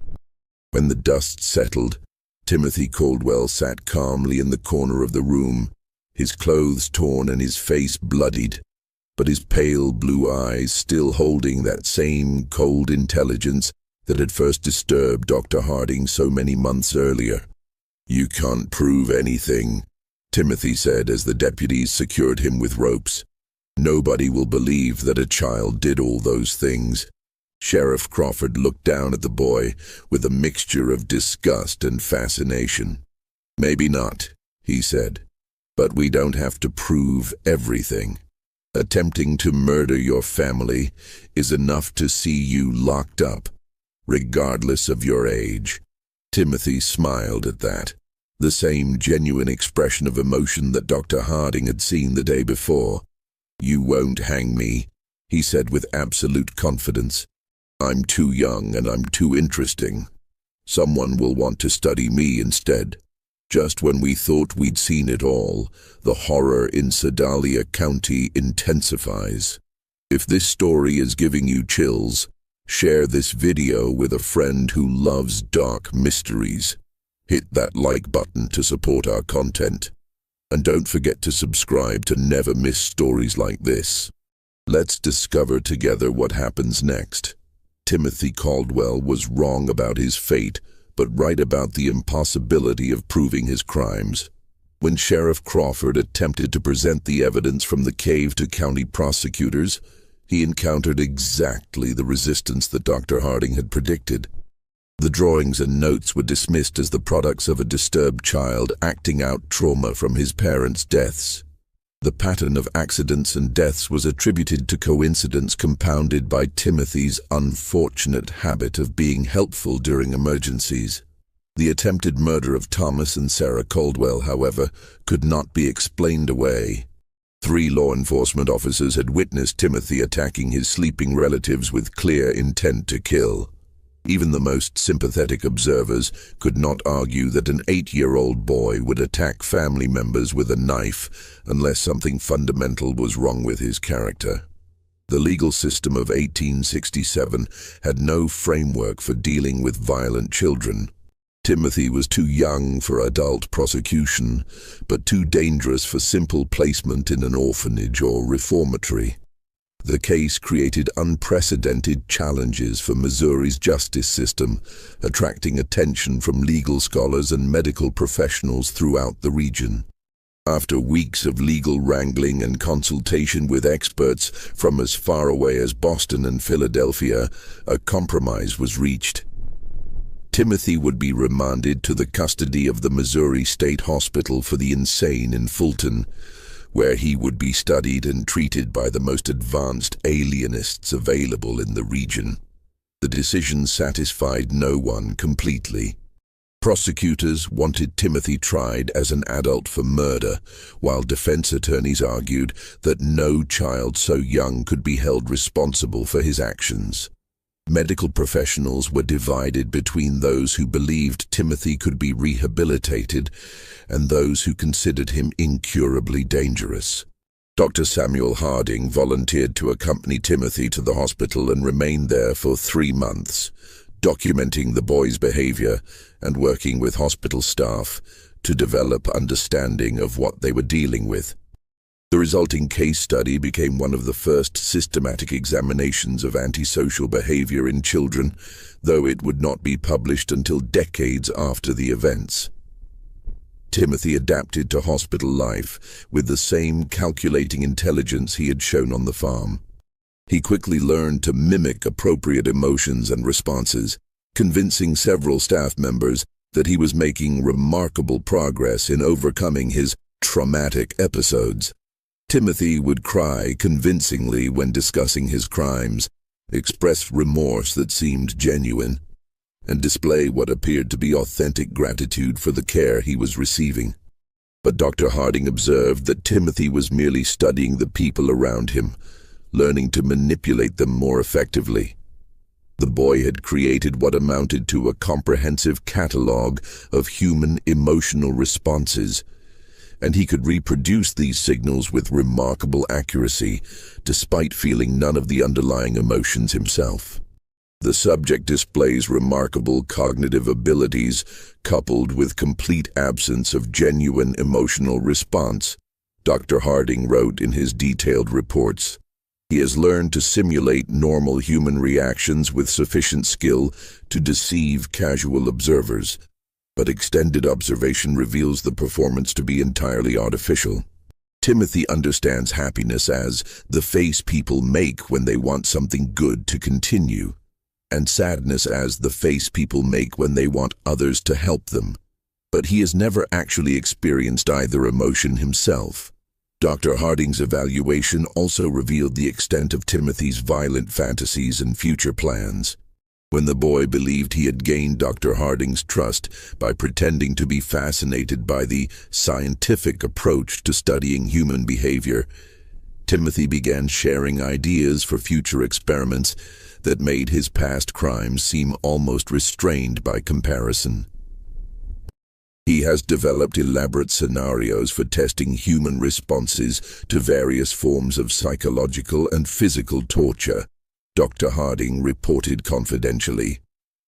When the dust settled, Timothy Caldwell sat calmly in the corner of the room, his clothes torn and his face bloodied, but his pale blue eyes still holding that same cold intelligence that had first disturbed Dr. Harding so many months earlier. "You can't prove anything," Timothy said as the deputies secured him with ropes. "Nobody will believe that a child did all those things." Sheriff Crawford looked down at the boy with a mixture of disgust and fascination. "Maybe not," he said, "but we don't have to prove everything. Attempting to murder your family is enough to see you locked up, regardless of your age." Timothy smiled at that, the same genuine expression of emotion that Dr. Harding had seen the day before. "You won't hang me," he said with absolute confidence. "I'm too young and I'm too interesting. Someone will want to study me instead." Just when we thought we'd seen it all, the horror in Sedalia County intensifies. If this story is giving you chills, share this video with a friend who loves dark mysteries. Hit that like button to support our content. And don't forget to subscribe to never miss stories like this. Let's discover together what happens next. Timothy Caldwell was wrong about his fate, but right about the impossibility of proving his crimes. When Sheriff Crawford attempted to present the evidence from the cave to county prosecutors, he encountered exactly the resistance that Dr. Harding had predicted. The drawings and notes were dismissed as the products of a disturbed child acting out trauma from his parents' deaths. The pattern of accidents and deaths was attributed to coincidence compounded by Timothy's unfortunate habit of being helpful during emergencies. The attempted murder of Thomas and Sarah Caldwell, however, could not be explained away. 3 law enforcement officers had witnessed Timothy attacking his sleeping relatives with clear intent to kill. Even the most sympathetic observers could not argue that an 8-year-old boy would attack family members with a knife unless something fundamental was wrong with his character. The legal system of 1867 had no framework for dealing with violent children. Timothy was too young for adult prosecution, but too dangerous for simple placement in an orphanage or reformatory. The case created unprecedented challenges for Missouri's justice system, attracting attention from legal scholars and medical professionals throughout the region. After weeks of legal wrangling and consultation with experts from as far away as Boston and Philadelphia, a compromise was reached. Timothy would be remanded to the custody of the Missouri State Hospital for the Insane in Fulton, where he would be studied and treated by the most advanced alienists available in the region. The decision satisfied no one completely. Prosecutors wanted Timothy tried as an adult for murder, while defense attorneys argued that no child so young could be held responsible for his actions. Medical professionals were divided between those who believed Timothy could be rehabilitated and those who considered him incurably dangerous. Dr. Samuel Harding volunteered to accompany Timothy to the hospital and remained there for 3 months, documenting the boy's behavior and working with hospital staff to develop understanding of what they were dealing with. The resulting case study became one of the first systematic examinations of antisocial behavior in children, though it would not be published until decades after the events. Timothy adapted to hospital life with the same calculating intelligence he had shown on the farm. He quickly learned to mimic appropriate emotions and responses, convincing several staff members that he was making remarkable progress in overcoming his traumatic episodes. Timothy would cry convincingly when discussing his crimes, express remorse that seemed genuine, and display what appeared to be authentic gratitude for the care he was receiving. But Dr. Harding observed that Timothy was merely studying the people around him, learning to manipulate them more effectively. The boy had created what amounted to a comprehensive catalog of human emotional responses, and he could reproduce these signals with remarkable accuracy, despite feeling none of the underlying emotions himself. The subject displays remarkable cognitive abilities, coupled with complete absence of genuine emotional response, Dr. Harding wrote in his detailed reports. He has learned to simulate normal human reactions with sufficient skill to deceive casual observers, but extended observation reveals the performance to be entirely artificial. Timothy understands happiness as the face people make when they want something good to continue, and sadness as the face people make when they want others to help them. But he has never actually experienced either emotion himself. Dr. Harding's evaluation also revealed the extent of Timothy's violent fantasies and future plans. When the boy believed he had gained Dr. Harding's trust by pretending to be fascinated by the scientific approach to studying human behavior, Timothy began sharing ideas for future experiments that made his past crimes seem almost restrained by comparison. He has developed elaborate scenarios for testing human responses to various forms of psychological and physical torture, Dr. Harding reported confidentially.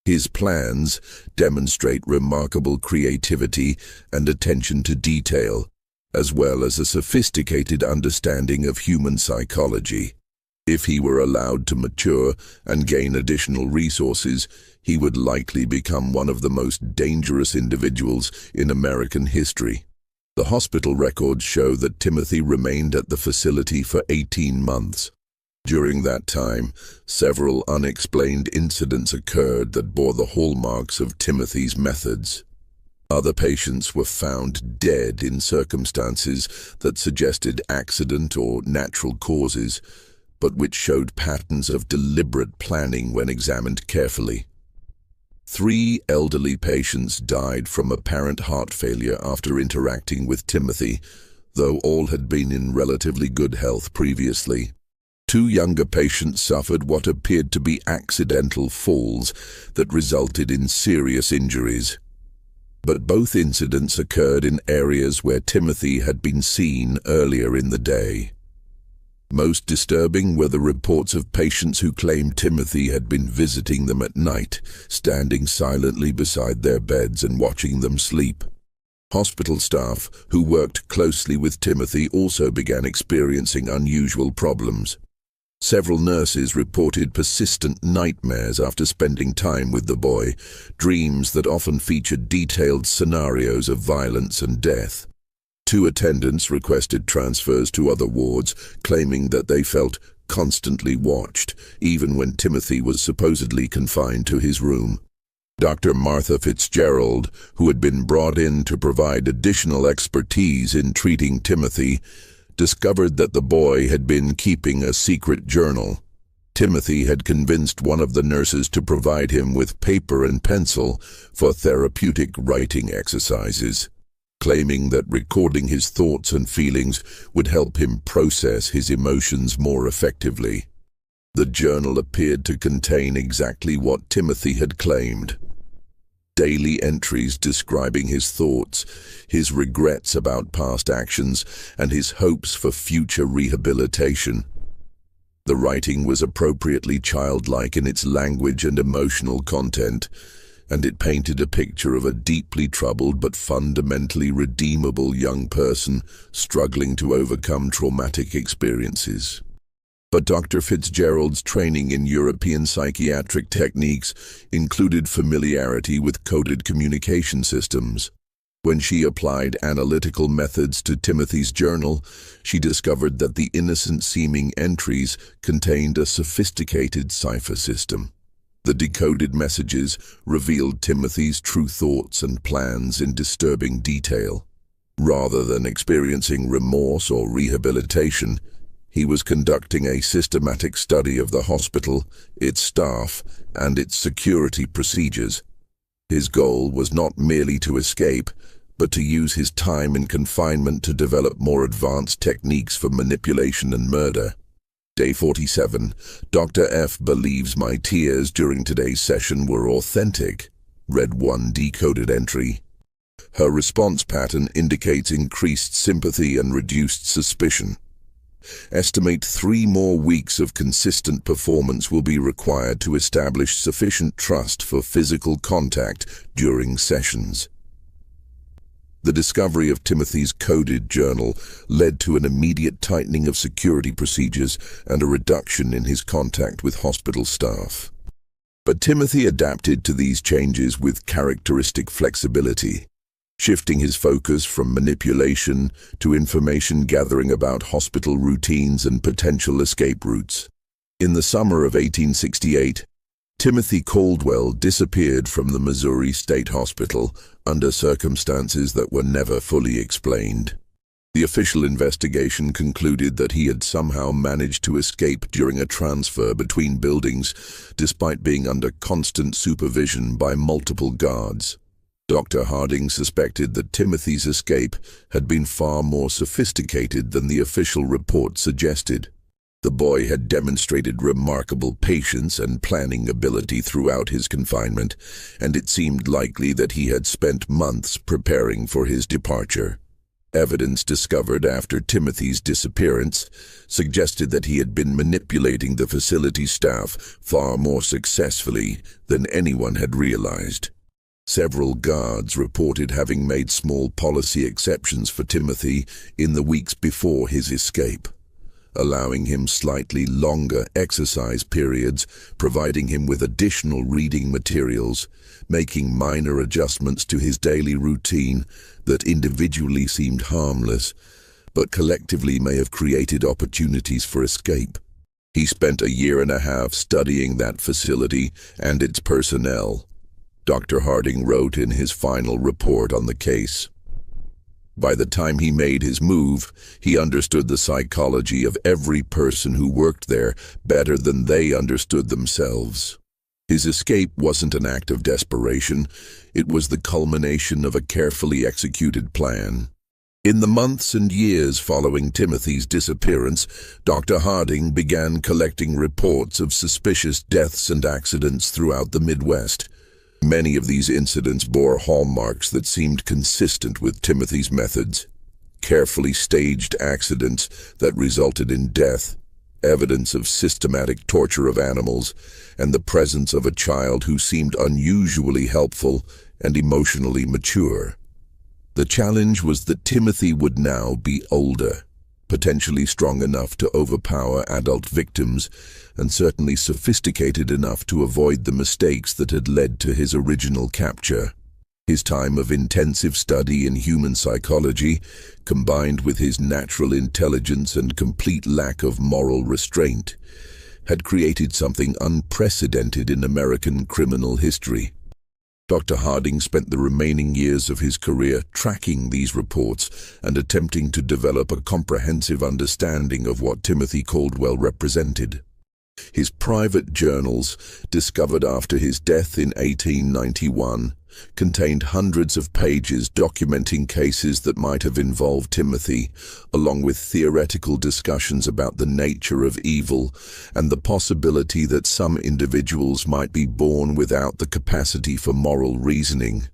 His plans demonstrate remarkable creativity and attention to detail, as well as a sophisticated understanding of human psychology. If he were allowed to mature and gain additional resources, he would likely become one of the most dangerous individuals in American history. The hospital records show that Timothy remained at the facility for 18 months. During that time, several unexplained incidents occurred that bore the hallmarks of Timothy's methods. Other patients were found dead in circumstances that suggested accident or natural causes, but which showed patterns of deliberate planning when examined carefully. 3 elderly patients died from apparent heart failure after interacting with Timothy, though all had been in relatively good health previously. 2 younger patients suffered what appeared to be accidental falls that resulted in serious injuries. But both incidents occurred in areas where Timothy had been seen earlier in the day. Most disturbing were the reports of patients who claimed Timothy had been visiting them at night, standing silently beside their beds and watching them sleep. Hospital staff who worked closely with Timothy also began experiencing unusual problems. Several nurses reported persistent nightmares after spending time with the boy, dreams that often featured detailed scenarios of violence and death. 2 attendants requested transfers to other wards, claiming that they felt constantly watched, even when Timothy was supposedly confined to his room. Dr. Martha Fitzgerald, who had been brought in to provide additional expertise in treating Timothy, discovered that the boy had been keeping a secret journal. Timothy had convinced one of the nurses to provide him with paper and pencil for therapeutic writing exercises, claiming that recording his thoughts and feelings would help him process his emotions more effectively. The journal appeared to contain exactly what Timothy had claimed. Daily entries describing his thoughts, his regrets about past actions, and his hopes for future rehabilitation. The writing was appropriately childlike in its language and emotional content, and it painted a picture of a deeply troubled but fundamentally redeemable young person struggling to overcome traumatic experiences. But Dr. Fitzgerald's training in European psychiatric techniques included familiarity with coded communication systems. When she applied analytical methods to Timothy's journal, she discovered that the innocent-seeming entries contained a sophisticated cipher system. The decoded messages revealed Timothy's true thoughts and plans in disturbing detail. Rather than experiencing remorse or rehabilitation, he was conducting a systematic study of the hospital, its staff, and its security procedures. His goal was not merely to escape, but to use his time in confinement to develop more advanced techniques for manipulation and murder. Day 47. Dr. F believes my tears during today's session were authentic. Read one decoded entry. Her response pattern indicates increased sympathy and reduced suspicion. Estimate 3 more weeks of consistent performance will be required to establish sufficient trust for physical contact during sessions. The discovery of Timothy's coded journal led to an immediate tightening of security procedures and a reduction in his contact with hospital staff. But Timothy adapted to these changes with characteristic flexibility, shifting his focus from manipulation to information gathering about hospital routines and potential escape routes. In the summer of 1868, Timothy Caldwell disappeared from the Missouri State Hospital under circumstances that were never fully explained. The official investigation concluded that he had somehow managed to escape during a transfer between buildings, despite being under constant supervision by multiple guards. Dr. Harding suspected that Timothy's escape had been far more sophisticated than the official report suggested. The boy had demonstrated remarkable patience and planning ability throughout his confinement, and it seemed likely that he had spent months preparing for his departure. Evidence discovered after Timothy's disappearance suggested that he had been manipulating the facility staff far more successfully than anyone had realized. Several guards reported having made small policy exceptions for Timothy in the weeks before his escape, allowing him slightly longer exercise periods, providing him with additional reading materials, making minor adjustments to his daily routine that individually seemed harmless, but collectively may have created opportunities for escape. He spent 1.5 years studying that facility and its personnel, Dr. Harding wrote in his final report on the case. By the time he made his move, he understood the psychology of every person who worked there better than they understood themselves. His escape wasn't an act of desperation, it was the culmination of a carefully executed plan. In the months and years following Timothy's disappearance, Dr. Harding began collecting reports of suspicious deaths and accidents throughout the Midwest. Many of these incidents bore hallmarks that seemed consistent with Timothy's methods. Carefully staged accidents that resulted in death, evidence of systematic torture of animals, and the presence of a child who seemed unusually helpful and emotionally mature. The challenge was that Timothy would now be older, potentially strong enough to overpower adult victims, and certainly sophisticated enough to avoid the mistakes that had led to his original capture. His time of intensive study in human psychology, combined with his natural intelligence and complete lack of moral restraint, had created something unprecedented in American criminal history. Dr. Harding spent the remaining years of his career tracking these reports and attempting to develop a comprehensive understanding of what Timothy Caldwell represented. His private journals, discovered after his death in 1891, contained hundreds of pages documenting cases that might have involved Timothy, along with theoretical discussions about the nature of evil and the possibility that some individuals might be born without the capacity for moral reasoning.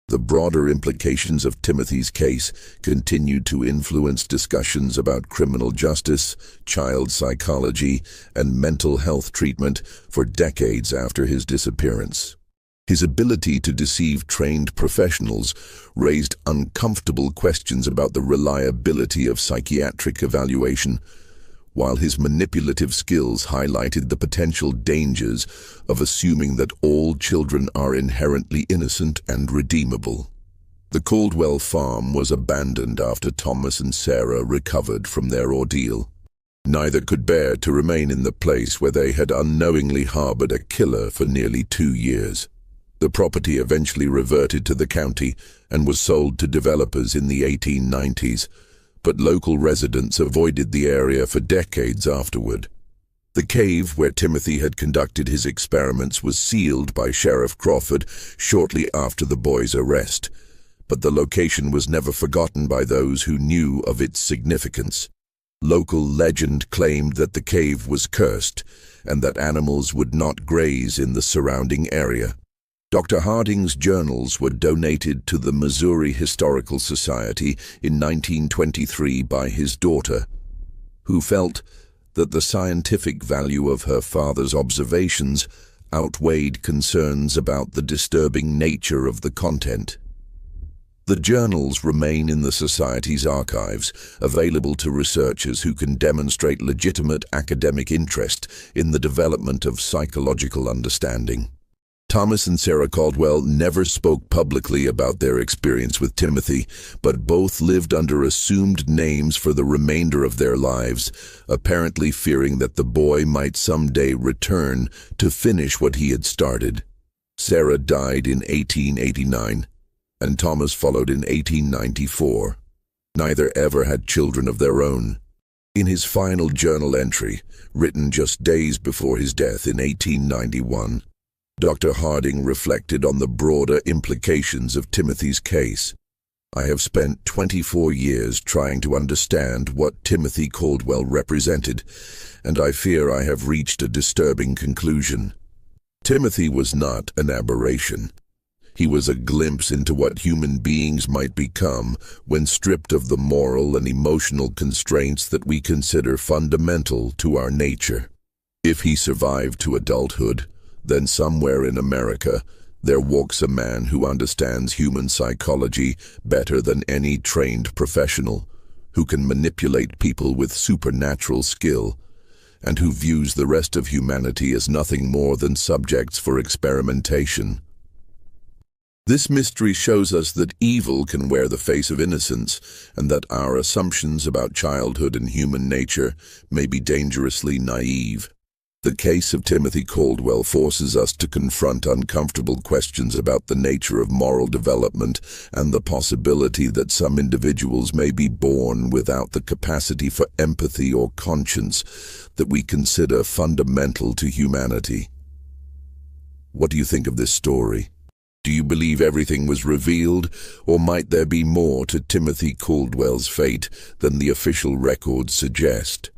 The broader implications of Timothy's case continued to influence discussions about criminal justice, child psychology, and mental health treatment for decades after his disappearance. His ability to deceive trained professionals raised uncomfortable questions about the reliability of psychiatric evaluation, while his manipulative skills highlighted the potential dangers of assuming that all children are inherently innocent and redeemable. The Caldwell farm was abandoned after Thomas and Sarah recovered from their ordeal. Neither could bear to remain in the place where they had unknowingly harbored a killer for nearly 2 years. The property eventually reverted to the county and was sold to developers in the 1890s, but local residents avoided the area for decades afterward. The cave where Timothy had conducted his experiments was sealed by Sheriff Crawford shortly after the boy's arrest, but the location was never forgotten by those who knew of its significance. Local legend claimed that the cave was cursed and that animals would not graze in the surrounding area. Dr. Harding's journals were donated to the Missouri Historical Society in 1923 by his daughter, who felt that the scientific value of her father's observations outweighed concerns about the disturbing nature of the content. The journals remain in the Society's archives, available to researchers who can demonstrate legitimate academic interest in the development of psychological understanding. Thomas and Sarah Caldwell never spoke publicly about their experience with Timothy, but both lived under assumed names for the remainder of their lives, apparently fearing that the boy might someday return to finish what he had started. Sarah died in 1889. And Thomas followed in 1894. Neither ever had children of their own. In his final journal entry, written just days before his death in 1891, Dr. Harding reflected on the broader implications of Timothy's case. I have spent 24 years trying to understand what Timothy Caldwell represented, and I fear I have reached a disturbing conclusion. Timothy was not an aberration. He was a glimpse into what human beings might become when stripped of the moral and emotional constraints that we consider fundamental to our nature. If he survived to adulthood, then somewhere in America there walks a man who understands human psychology better than any trained professional, who can manipulate people with supernatural skill, and who views the rest of humanity as nothing more than subjects for experimentation. This mystery shows us that evil can wear the face of innocence, and that our assumptions about childhood and human nature may be dangerously naive. The case of Timothy Caldwell forces us to confront uncomfortable questions about the nature of moral development and the possibility that some individuals may be born without the capacity for empathy or conscience that we consider fundamental to humanity. What do you think of this story? Do you believe everything was revealed, or might there be more to Timothy Caldwell's fate than the official records suggest?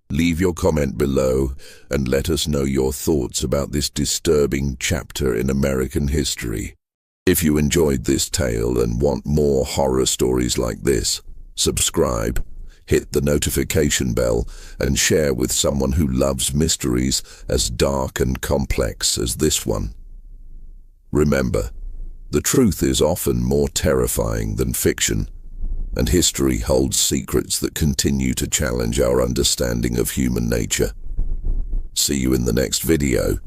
Leave your comment below and let us know your thoughts about this disturbing chapter in American history. If you enjoyed this tale and want more horror stories like this, subscribe, hit the notification bell, and share with someone who loves mysteries as dark and complex as this one. Remember, the truth is often more terrifying than fiction, and history holds secrets that continue to challenge our understanding of human nature. See you in the next video.